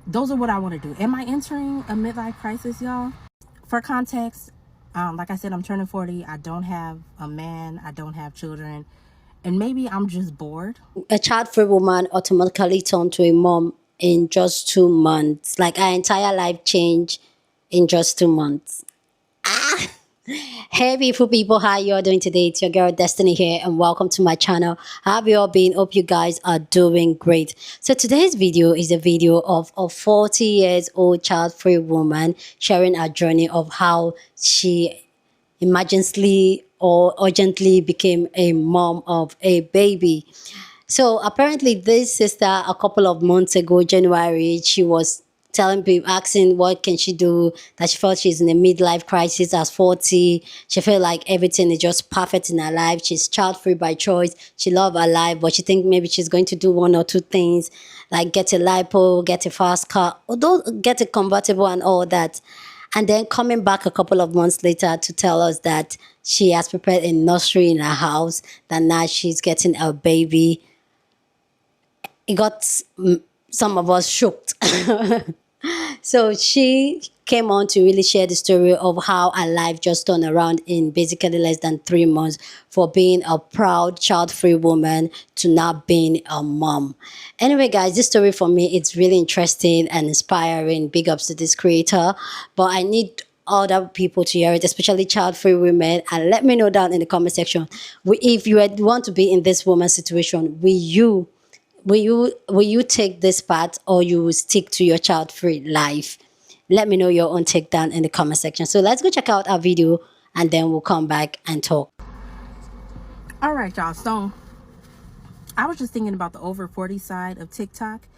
those are what I want to do. Am I entering a midlife crisis, y'all? For context, like I said, I'm turning 40. I don't have a man. I don't have children. And maybe I'm just bored. A child-free woman automatically turned to a mom in just 2 months. Like our entire life changed in just 2 months. Hey beautiful people, how you all doing today? It's your girl Destiny here and welcome to my channel. How have you all been? Hope you guys are doing great. So today's video is a video of a 40 years old child-free woman sharing her journey of how she emergently or urgently became a mom of a baby. So apparently this sister, a couple of months ago, January, she was telling people, asking what can she do, that she felt she's in a midlife crisis at 40. She felt like everything is just perfect in her life. She's child-free by choice. She loves her life, but she thinks maybe she's going to do one or two things, like get a lipo, get a fast car, although get a convertible and all that. And then coming back a couple of months later to tell us that she has prepared a nursery in her house, that now she's getting a baby. It got some of us shocked. So she came on to really share the story of how her life just turned around in basically less than 3 months, for being a proud child-free woman to now being a mom. Anyway, guys, this story for me, it's really interesting and inspiring. Big ups to this creator. But I need other people to hear it, especially child-free women, and let me know down in the comment section, if you want to be in this woman's situation, will you take this path, or you will stick to your child-free life? Let me know your own take down in the comment section. So let's go check out our video and then we'll come back and talk. All right, y'all. So I was just thinking about the over 40 side of TikTok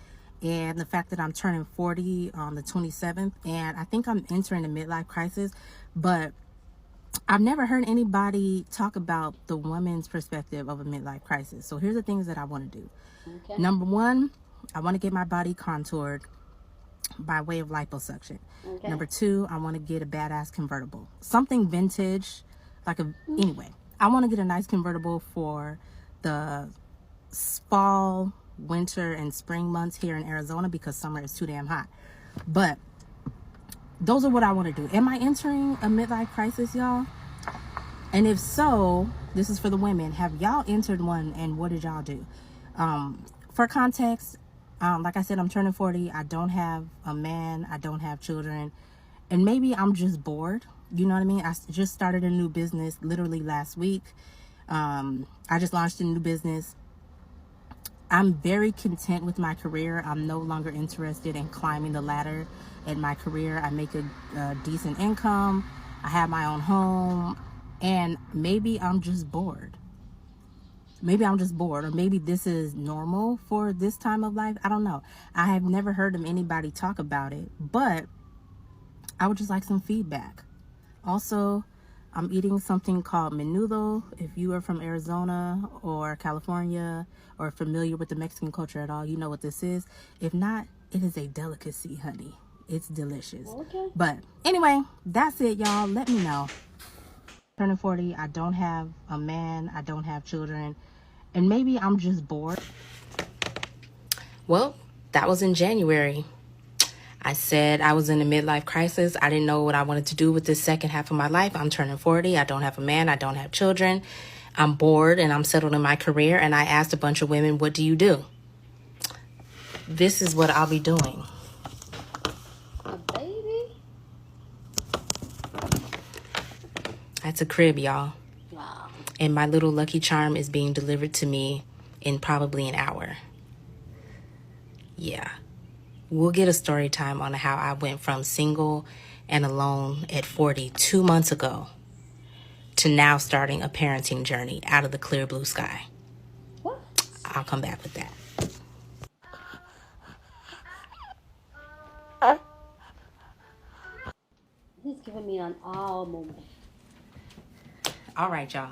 and the fact that I'm turning 40 on the 27th. And I think I'm entering a midlife crisis, but I've never heard anybody talk about the woman's perspective of a midlife crisis. So here's the things that I want to do. Okay. Number one, I want to get my body contoured by way of liposuction. Okay. Number two, I want to get a badass convertible, something vintage, anyway, I want to get a nice convertible for the fall, winter, and spring months here in Arizona, because summer is too damn hot. But those are what I want to do. Am I entering a midlife crisis, y'all? And if so, this is for the women. Have y'all entered one, and what did y'all do? For context, like I said, I'm turning 40. I don't have a man. I don't have children. And maybe I'm just bored. You know what I mean? I just started a new business literally last week. I just launched a new business. I'm very content with my career. I'm no longer interested in climbing the ladder in my career. I make a decent income. I have my own home. And maybe I'm just bored. Or maybe this is normal for this time of life. I don't know. I have never heard of anybody talk about it, but I would just like some feedback. Also, I'm eating something called menudo. If you are from Arizona or California or familiar with the Mexican culture at all, you know what this is. If not, it is a delicacy, honey. It's delicious. Okay. But anyway, that's it, y'all. Let me know. Turning 40, I don't have a man. I don't have children. And maybe I'm just bored. Well, that was in January. I said I was in a midlife crisis. I didn't know what I wanted to do with this second half of my life. I'm turning 40. I don't have a man. I don't have children. I'm bored and I'm settled in my career. And I asked a bunch of women, what do you do? This is what I'll be doing. A baby? That's a crib, y'all. Wow. And my little Lucky Charm is being delivered to me in probably an hour. Yeah. We'll get a story time on how I went from single and alone at 40 2 months ago to now starting a parenting journey out of the clear blue sky. What? I'll come back with that. He's giving me an hour moment. All right, y'all.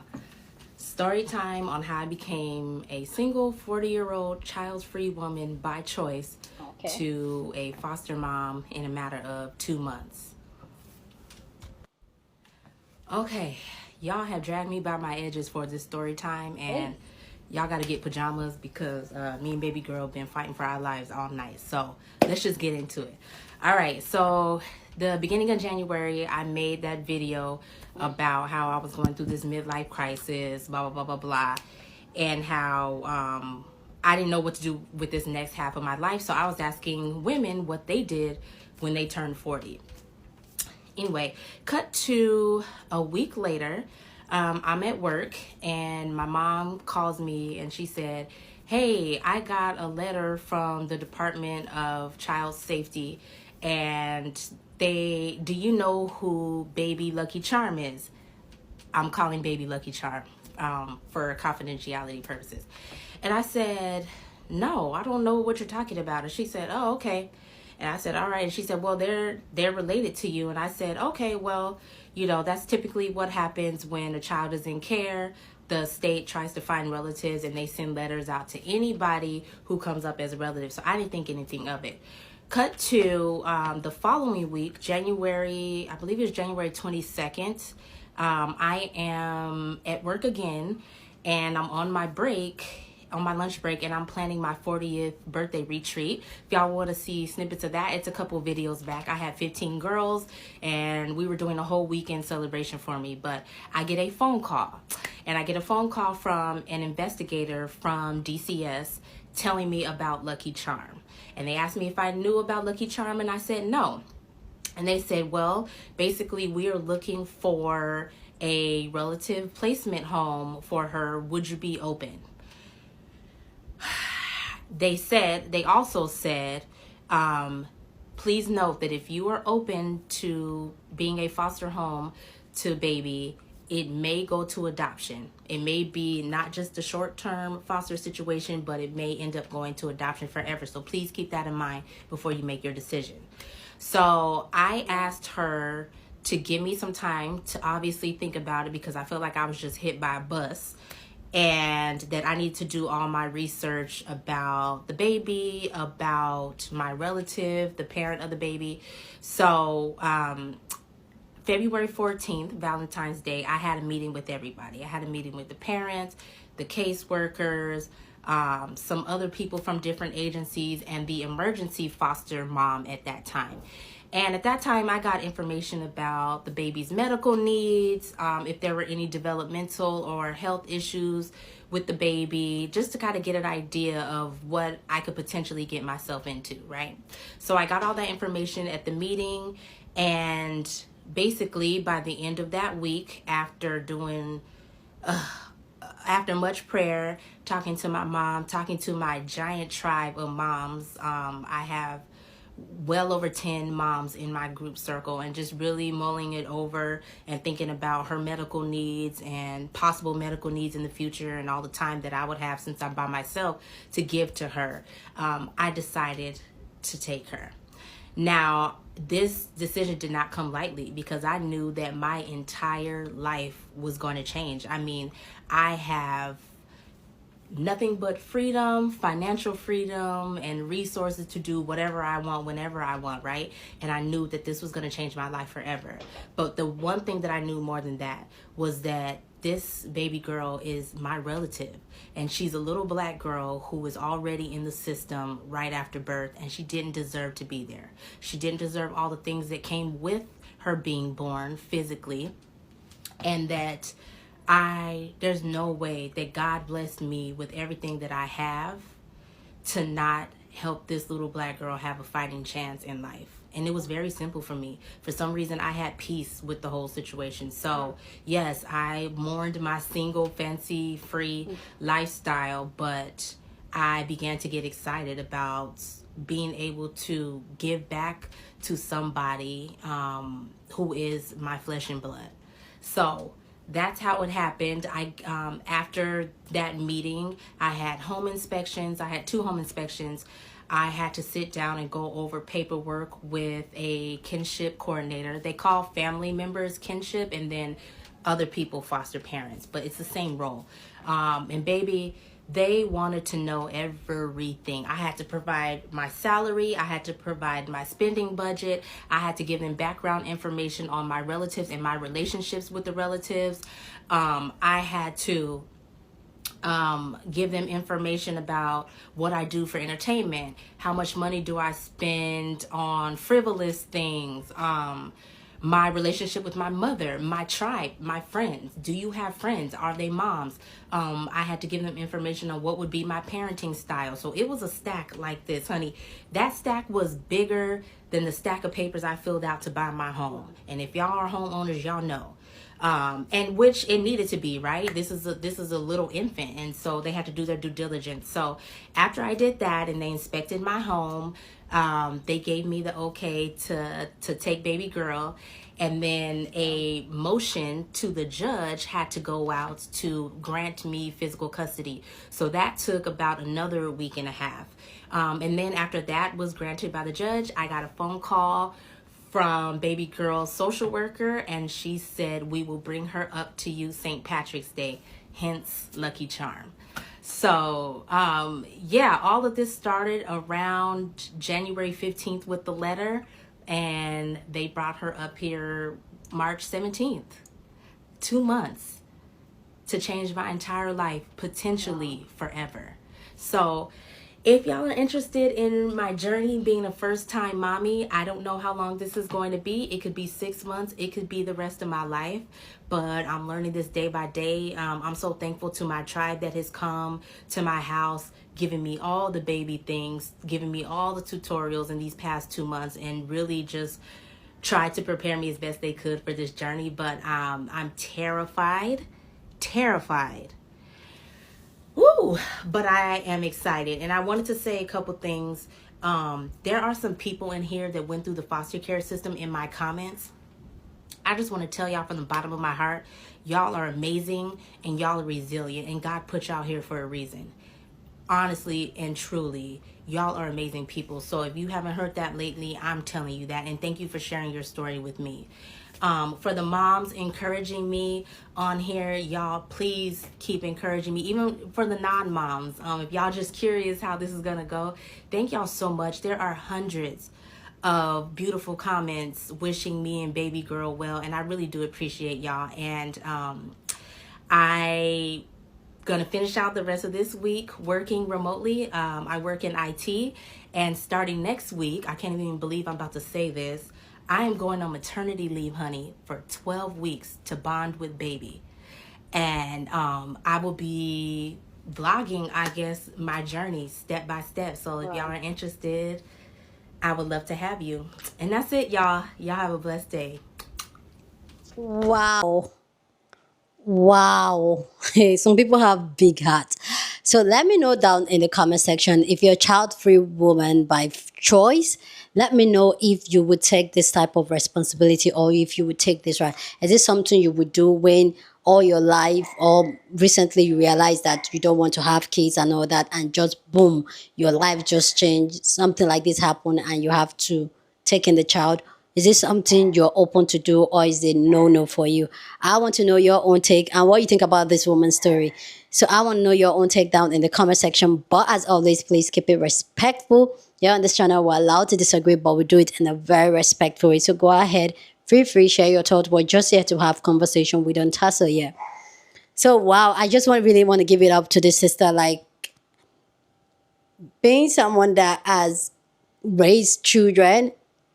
Story time on how I became a single 40-year-old child-free woman by choice to a foster mom in a matter of 2 months. Okay, y'all have dragged me by my edges for this story time, and y'all got to get pajamas because me and baby girl been fighting for our lives all night. So let's just get into it. All right, so the beginning of January, I made that video about how I was going through this midlife crisis, blah, blah, blah, blah, blah, and how I didn't know what to do with this next half of my life. So I was asking women what they did when they turned 40. Anyway, cut to a week later. I'm at work and my mom calls me and she said, hey, I got a letter from the Department of Child Safety and do you know who baby Lucky Charm is? I'm calling baby Lucky Charm for confidentiality purposes. And I said, no, I don't know what you're talking about. And she said, oh, okay. And I said, all right. And she said, well, they're related to you. And I said, okay, well, you know, that's typically what happens when a child is in care. The state tries to find relatives and they send letters out to anybody who comes up as a relative. So I didn't think anything of it. Cut to the following week, January, I believe it was January 22nd. I am at work again and I'm on my lunch break, and I'm planning my 40th birthday retreat. If y'all want to see snippets of that, it's a couple videos back. I had 15 girls and we were doing a whole weekend celebration for me, but I get a phone call from an investigator from DCS telling me about Lucky Charm. And they asked me if I knew about Lucky Charm and I said no. And they said, well, basically we are looking for a relative placement home for her. Would you be open? They also said, please note that if you are open to being a foster home to baby, it may go to adoption. It may be not just a short-term foster situation, but it may end up going to adoption forever. So please keep that in mind before you make your decision. So I asked her to give me some time to obviously think about it because I felt like I was just hit by a bus, and that I need to do all my research about the baby, about my relative, the parent of the baby. So February 14th, Valentine's Day, I had a meeting with everybody. I had a meeting with the parents, the caseworkers, some other people from different agencies, and the emergency foster mom at that time. And at that time, I got information about the baby's medical needs, if there were any developmental or health issues with the baby, just to kind of get an idea of what I could potentially get myself into, right? So I got all that information at the meeting, and basically by the end of that week, after much prayer, talking to my mom, talking to my giant tribe of moms, I have well over 10 moms in my group circle, and just really mulling it over and thinking about her medical needs and possible medical needs in the future and all the time that I would have since I'm by myself to give to her, I decided to take her. Now, this decision did not come lightly because I knew that my entire life was going to change. I mean, I have nothing but freedom, financial freedom, and resources to do whatever I want, whenever I want, right? And I knew that this was going to change my life forever. But the one thing that I knew more than that was that this baby girl is my relative, and she's a little black girl who was already in the system right after birth, and she didn't deserve to be there. She didn't deserve all the things that came with her being born physically, and that there's no way that God blessed me with everything that I have to not help this little black girl have a fighting chance in life. And it was very simple for me. For some reason, I had peace with the whole situation. So yes, I mourned my single, fancy, free lifestyle, but I began to get excited about being able to give back to somebody who is my flesh and blood. So that's how it happened. After that meeting, I had home inspections. I had 2 home inspections. I had to sit down and go over paperwork with a kinship coordinator. They call family members kinship, and then other people foster parents, but it's the same role. And baby, they wanted to know everything. I had to provide my salary. I had to provide my spending budget. I had to give them background information on my relatives and my relationships with the relatives. I had to give them information about what I do for entertainment, how much money do I spend on frivolous things, my relationship with my mother, my tribe, my friends. Do you have friends? Are they moms? I had to give them information on what would be my parenting style. So it was a stack like this, honey. That stack was bigger than the stack of papers I filled out to buy my home. And if y'all are homeowners, y'all know. And which it needed to be, right? This is a little infant, and so they had to do their due diligence. So after I did that and they inspected my home, they gave me the okay to take baby girl, and then a motion to the judge had to go out to grant me physical custody. So that took about another week and a half. And then after that was granted by the judge, I got a phone call from baby girl's social worker, and she said, we will bring her up to you St. Patrick's Day, hence Lucky Charm. So yeah, all of this started around January 15th with the letter, and they brought her up here March 17th. 2 months to change my entire life, potentially forever. So if y'all are interested in my journey being a first-time mommy, I don't know how long this is going to be. It could be 6 months. It could be the rest of my life. But I'm learning this day by day. I'm so thankful to my tribe that has come to my house, giving me all the baby things, giving me all the tutorials in these past 2 months, and really just tried to prepare me as best they could for this journey. But I'm terrified. Woo! But I am excited, and I wanted to say a couple things. There are some people in here that went through the foster care system in my comments. I just want to tell y'all from the bottom of my heart, y'all are amazing and y'all are resilient, and God put y'all here for a reason. Honestly and truly, y'all are amazing people. So if you haven't heard that lately, I'm telling you that, and thank you for sharing your story with me. For the moms encouraging me on here, y'all please keep encouraging me. Even for the non-moms, if y'all just curious how this is gonna go, thank y'all so much. There are hundreds of beautiful comments wishing me and baby girl well, and I really do appreciate y'all. And I gonna finish out the rest of this week working remotely. I work in IT, and starting next week, I can't even believe I'm about to say this, I am going on maternity leave, honey, for 12 weeks to bond with baby. And I will be vlogging, I guess, my journey step by step. So if y'all are interested, I would love to have you. And that's it, y'all. Y'all have a blessed day. Wow. Wow. Some people have big hearts. So let me know down in the comment section if you're a child-free woman by choice. Let me know if you would take this type of responsibility, or if you would take this right. Is this something you would do when all your life, or recently you realize that you don't want to have kids and all that, and just boom, your life just changed, something like this happened, and you have to take in the child? Is this something you're open to do, or is it no for you? I want to know your own take and what you think about this woman's story. So I want to know your own take down in the comment section. But as always, please keep it respectful. Here on this channel, we're allowed to disagree, but we do it in a very respectful way. So go ahead, feel free, share your thoughts. We're just here to have conversation. We don't tussle here. So wow, I just really want to give it up to this sister. Like, being someone that has raised children,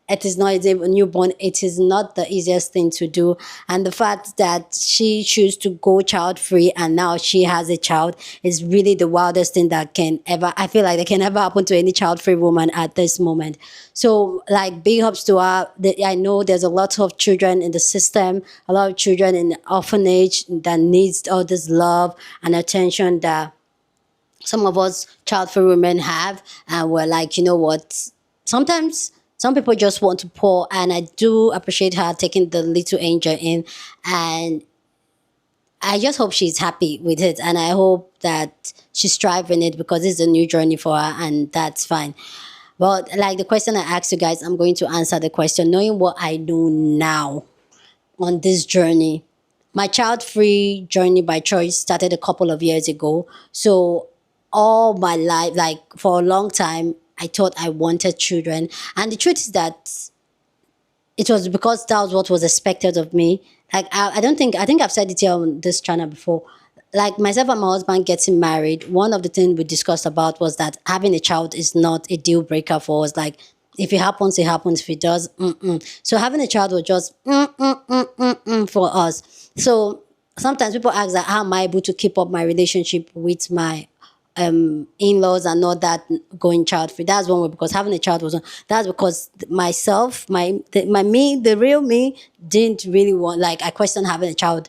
it is not a newborn, it is not the easiest thing to do. And the fact that she chose to go child free and now she has a child is really the wildest thing that can ever, I feel like, that can ever happen to any child free woman at this moment. So like, big ups to her. I know there's a lot of children in the system, a lot of children in the orphanage that needs all this love and attention that some of us child-free women have. And we're like, you know what, sometimes some people just want to pour, and I do appreciate her taking the little angel in, and I just hope she's happy with it, and I hope that she's striving it, because it's a new journey for her, and that's fine. Well, like the question I asked you guys, I'm going to answer the question knowing what I know now on this journey. My child-free journey by choice started a couple of years ago. So all my life, like for a long time, I thought I wanted children. And the truth is that it was because that was what was expected of me. Like, I don't think, I think I've said it here on this channel before. like myself and my husband getting married, one of the things we discussed about was that having a child is not a deal breaker for us. Like, if it happens, it happens. If it does, mm-mm. So having a child was just for us. So sometimes people ask that, how am I able to keep up my relationship with my in-laws and not that going child free? That's one way, because having a child was one. That's because myself, my me, the real me, didn't really want, like, I questioned having a child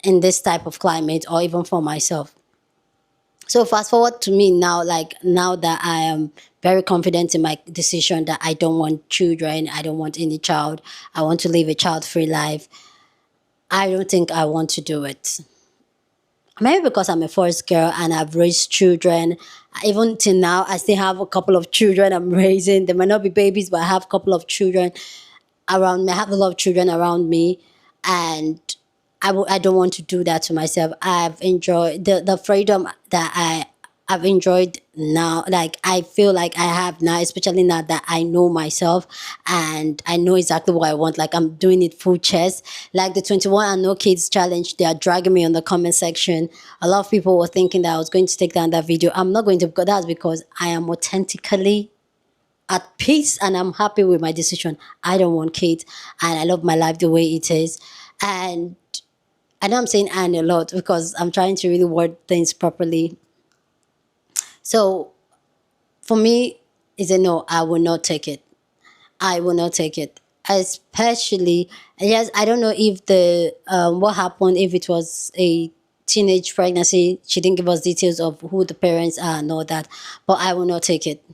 in this type of climate, or even for myself. So fast forward to me now, like, now that I am very confident in my decision that I don't want children, I don't want any child, I want to live a child-free life, I don't think I want to do it. Maybe because I'm a first girl and I've raised children. Even till now, I still have a couple of children I'm raising. They might not be babies, but I have a couple of children around me. I have a lot of children around me, and I don't want to do that to myself. I've enjoyed the freedom that I've enjoyed now. Like, I feel like I have now, especially now that I know myself and I know exactly what I want. Like, I'm doing it full chest. Like the 21 and no kids challenge, they are dragging me on the comment section. A lot of people were thinking that I was going to take down that video. I'm not going to, because that's because I am authentically at peace and I'm happy with my decision. I don't want kids and I love my life the way it is. And I know I'm saying "and" a lot because I'm trying to really word things properly. So for me, is a no. I will not take it. I will not take it. Especially, yes, I don't know if the what happened, if it was a teenage pregnancy. She didn't give us details of who the parents are and all that. But I will not take it.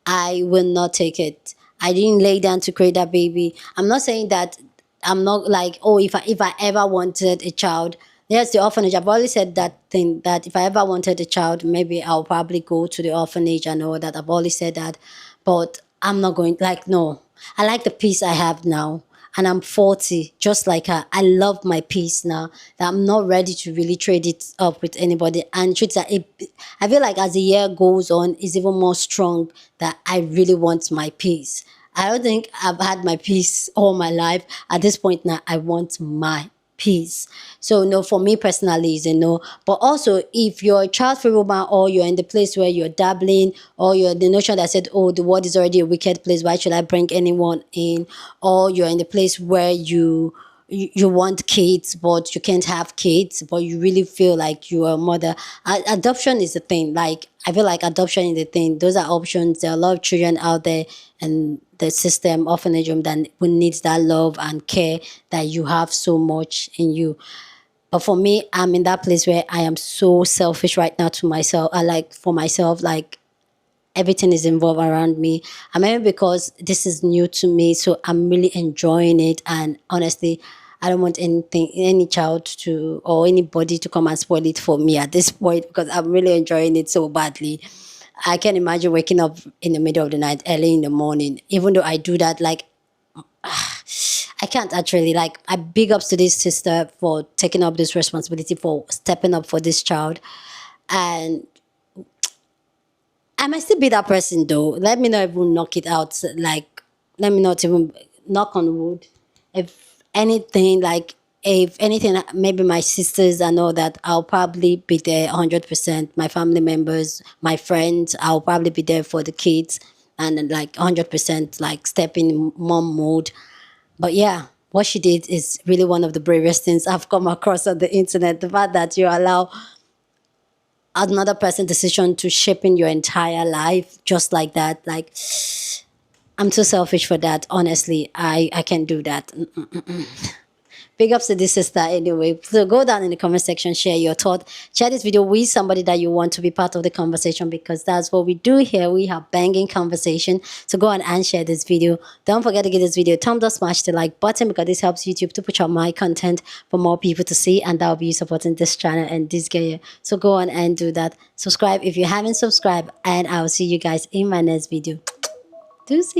I will not take it. I didn't lay down to create that baby. I'm not saying that I'm not like, oh, if I ever wanted a child, yes, the orphanage. I've always said that thing, that if I ever wanted a child, maybe I'll probably go to the orphanage and all that. I've always said that. But I'm not going, like, no. I like the peace I have now. And I'm 40, just like her. I love my peace now. That I'm not ready to really trade it up with anybody. And truth that I feel like as the year goes on, it's even more strong that I really want my peace. I don't think I've had my peace all my life. At this point now, I want my peace. So no, for me personally is a no. But also, if you're a child-free woman, or you're in the place where you're dabbling, or you're the notion that said, oh, the world is already a wicked place, why should I bring anyone in? Or you're in the place where you want kids but you can't have kids, but you really feel like you're a mother. Adoption is the thing. Like, I feel like adoption is the thing. Those are options. There are a lot of children out there and the system, orphanage home, that who needs that love and care that you have so much in you. But for me, I'm in that place where I am so selfish right now to myself. I like, for myself, like, everything is involved around me. And maybe because this is new to me, so I'm really enjoying it. And honestly, I don't want any child to, or anybody to come and spoil it for me at this point, because I'm really enjoying it so badly. I can imagine waking up in the middle of the night, early in the morning. Even though I do that, like, I can't actually, like, I big ups to this sister for taking up this responsibility, for stepping up for this child. And I might still be that person though. Let me not even knock it out. Like, let me not even knock on wood. If anything, like, if anything, maybe my sisters and all that, I'll probably be there 100%. My family members, my friends, I'll probably be there for the kids, and then, like, 100%, like, step in mom mode. But yeah, what she did is really one of the bravest things I've come across on the internet. The fact that you allow another person's decision to shape in your entire life just like that. Like, I'm too selfish for that. Honestly, I can't do that. Big ups to this sister anyway. So go down in the comment section, share your thought. Share this video with somebody that you want to be part of the conversation, because that's what we do here. We have banging conversation. So go on and share this video. Don't forget to give this video a thumbs up, smash the like button, because this helps YouTube to push out my content for more people to see, and that will be you supporting this channel and this girl. So go on and do that. Subscribe if you haven't subscribed, and I will see you guys in my next video. Deuces.